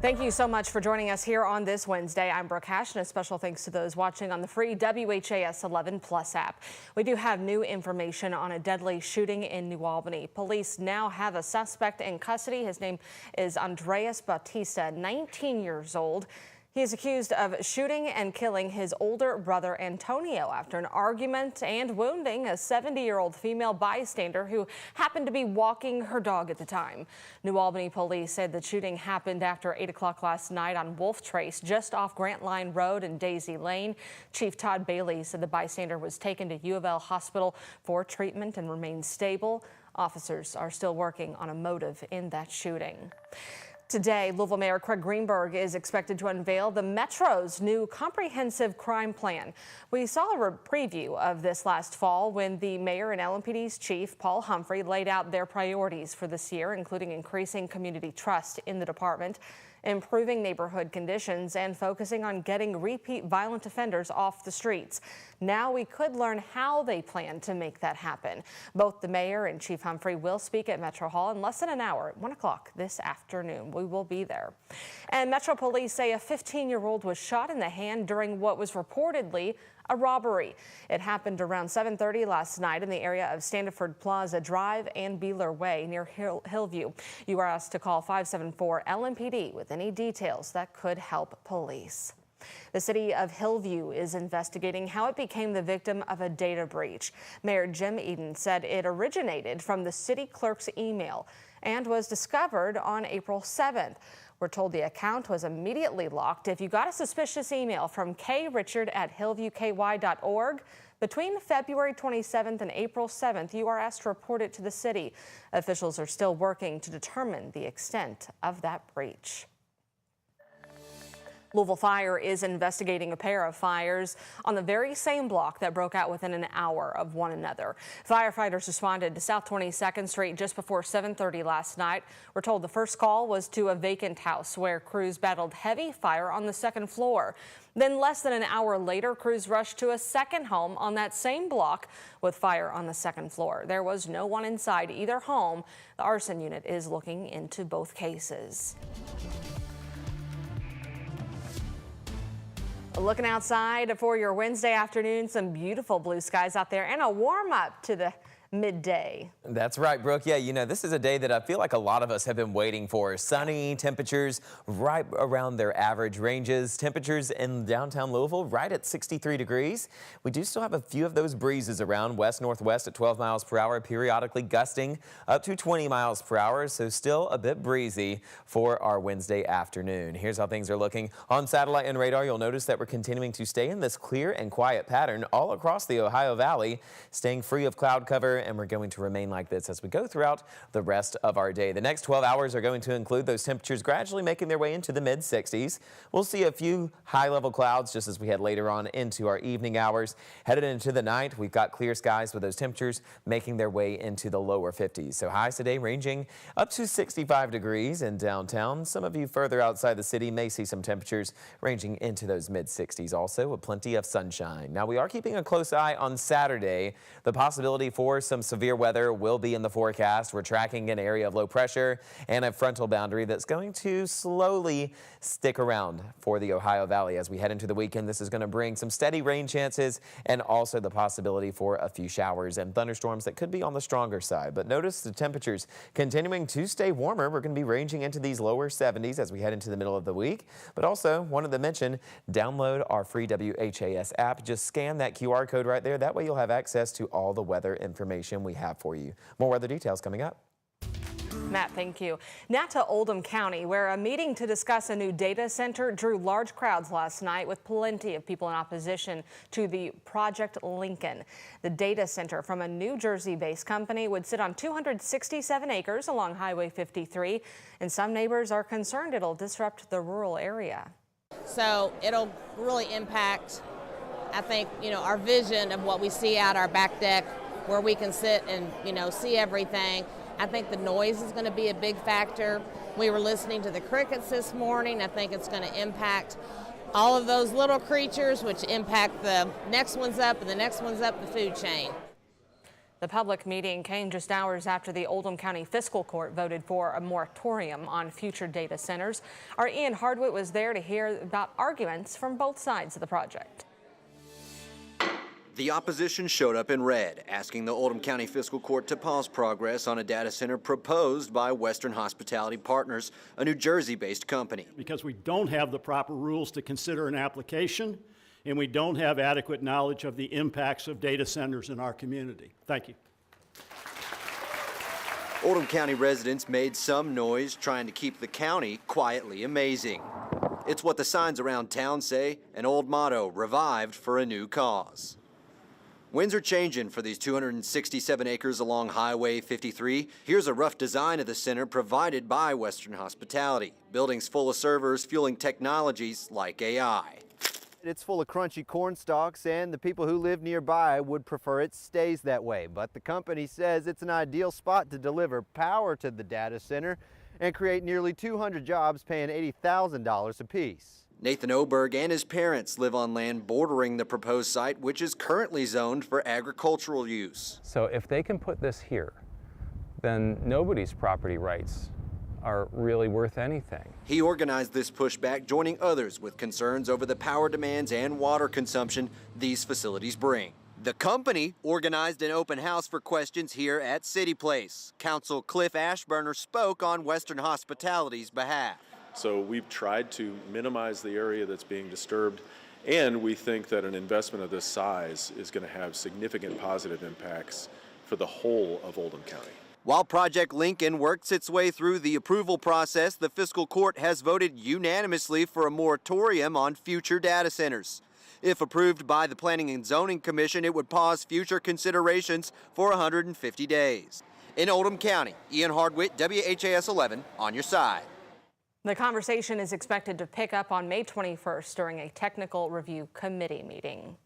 Thank you so much for joining us here on this Wednesday. I'm Brooke Hash, and a special thanks to those watching on the free WHAS11 Plus app. We do have new information on a deadly shooting in New Albany. Police now have a suspect in custody. His name is Andres Bautista, 19 years old. He is accused of shooting and killing his older brother Antonio after an argument and wounding a 70-year-old female bystander who happened to be walking her dog at the time. New Albany police said the shooting happened after 8 o'clock last night on Wolf Trace, just off Grant Line Road and Daisy Lane. Chief Todd Bailey said the bystander was taken to U of L Hospital for treatment and remains stable. Officers are still working on a motive in that shooting. Today, Louisville Mayor Craig Greenberg is expected to unveil the Metro's new comprehensive crime plan. We saw a preview of this last fall when the mayor and LMPD's chief, Paul Humphrey, laid out their priorities for this year, including increasing community trust in the department, improving neighborhood conditions, and focusing on getting repeat violent offenders off the streets. Now we could learn how they plan to make that happen. Both the mayor and Chief Humphrey will speak at Metro Hall in less than an hour at 1 o'clock this afternoon. We will be there. And Metro police say a 15-year-old was shot in the hand during what was reportedly a robbery. It happened around 7:30 last night in the area of Standiford Plaza Drive and Beeler Way near Hillview. You are asked to call 574 LMPD with any details that could help police. The city of Hillview is investigating how it became the victim of a data breach. Mayor Jim Eden said it originated from the city clerk's email and was discovered on April 7th. We're told the account was immediately locked. If you got a suspicious email from krichard@hillviewky.org between February 27th and April 7th, you are asked to report it to the city. Officials are still working to determine the extent of that breach. Louisville Fire is investigating a pair of fires on the very same block that broke out within an hour of one another. Firefighters responded to South 22nd Street just before 7:30 last night. We're told the first call was to a vacant house where crews battled heavy fire on the second floor. Then less than an hour later, crews rushed to a second home on that same block with fire on the second floor. There was no one inside either home. The arson unit is looking into both cases. Looking outside for your Wednesday afternoon, some beautiful blue skies out there and a warm up to the midday. That's right, Brooke. Yeah, you know, this is a day that I feel like a lot of us have been waiting for. Sunny temperatures right around their average ranges. Temperatures in downtown Louisville right at 63 degrees. We do still have a few of those breezes around west-northwest at 12 miles per hour, periodically gusting up to 20 miles per hour. So still a bit breezy for our Wednesday afternoon. Here's how things are looking on satellite and radar. You'll notice that we're continuing to stay in this clear and quiet pattern all across the Ohio Valley, staying free of cloud cover, and we're going to remain like this as we go throughout the rest of our day. The next 12 hours are going to include those temperatures gradually making their way into the mid-60s. We'll see a few high-level clouds just as we head later on into our evening hours. Headed into the night, we've got clear skies with those temperatures making their way into the lower 50s. So highs today ranging up to 65 degrees in downtown. Some of you further outside the city may see some temperatures ranging into those mid-60s also, with plenty of sunshine. Now, we are keeping a close eye on Saturday. The possibility for some severe weather will be in the forecast. We're tracking an area of low pressure and a frontal boundary that's going to slowly stick around for the Ohio Valley as we head into the weekend. This is going to bring some steady rain chances and also the possibility for a few showers and thunderstorms that could be on the stronger side. But notice the temperatures continuing to stay warmer. We're going to be ranging into these lower 70s as we head into the middle of the week. But also wanted to mention, download our free WHAS app. Just scan that QR code right there. That way you'll have access to all the weather information we have for you. More weather details coming up. Matt, thank you. Now to Oldham County, where a meeting to discuss a new data center drew large crowds last night, with plenty of people in opposition to the Project Lincoln. The data center from a New Jersey-based company would sit on 267 acres along Highway 53, and some neighbors are concerned it'll disrupt the rural area. So it'll really impact, I think, our vision of what we see out our back deck, where we can sit and, see everything. I think the noise is going to be a big factor. We were listening to the crickets this morning. I think it's going to impact all of those little creatures, which impact the next ones up and the next ones up the food chain. The public meeting came just hours after the Oldham County Fiscal Court voted for a moratorium on future data centers. Our Ian Hardwick was there to hear about arguments from both sides of the project. The opposition showed up in red, asking the Oldham County Fiscal Court to pause progress on a data center proposed by Western Hospitality Partners, a New Jersey-based company. Because we don't have the proper rules to consider an application, and we don't have adequate knowledge of the impacts of data centers in our community. Thank you. Oldham County residents made some noise trying to keep the county quietly amazing. It's what the signs around town say, an old motto revived for a new cause. Winds are changing for these 267 acres along Highway 53. Here's a rough design of the center provided by Western Hospitality. Buildings full of servers fueling technologies like AI. It's full of crunchy corn stalks, and the people who live nearby would prefer it stays that way. But the company says it's an ideal spot to deliver power to the data center and create nearly 200 jobs paying $80,000 apiece. Nathan Oberg and his parents live on land bordering the proposed site, which is currently zoned for agricultural use. So if they can put this here, then nobody's property rights are really worth anything. He organized this pushback, joining others with concerns over the power demands and water consumption these facilities bring. The company organized an open house for questions here at City Place. Council Cliff Ashburner spoke on Western Hospitality's behalf. So we've tried to minimize the area that's being disturbed, and we think that an investment of this size is going to have significant positive impacts for the whole of Oldham County. While Project Lincoln works its way through the approval process, the fiscal court has voted unanimously for a moratorium on future data centers. If approved by the Planning and Zoning Commission, it would pause future considerations for 150 days. In Oldham County, Ian Hardwick, WHAS 11, on your side. The conversation is expected to pick up on May 21st during a technical review committee meeting.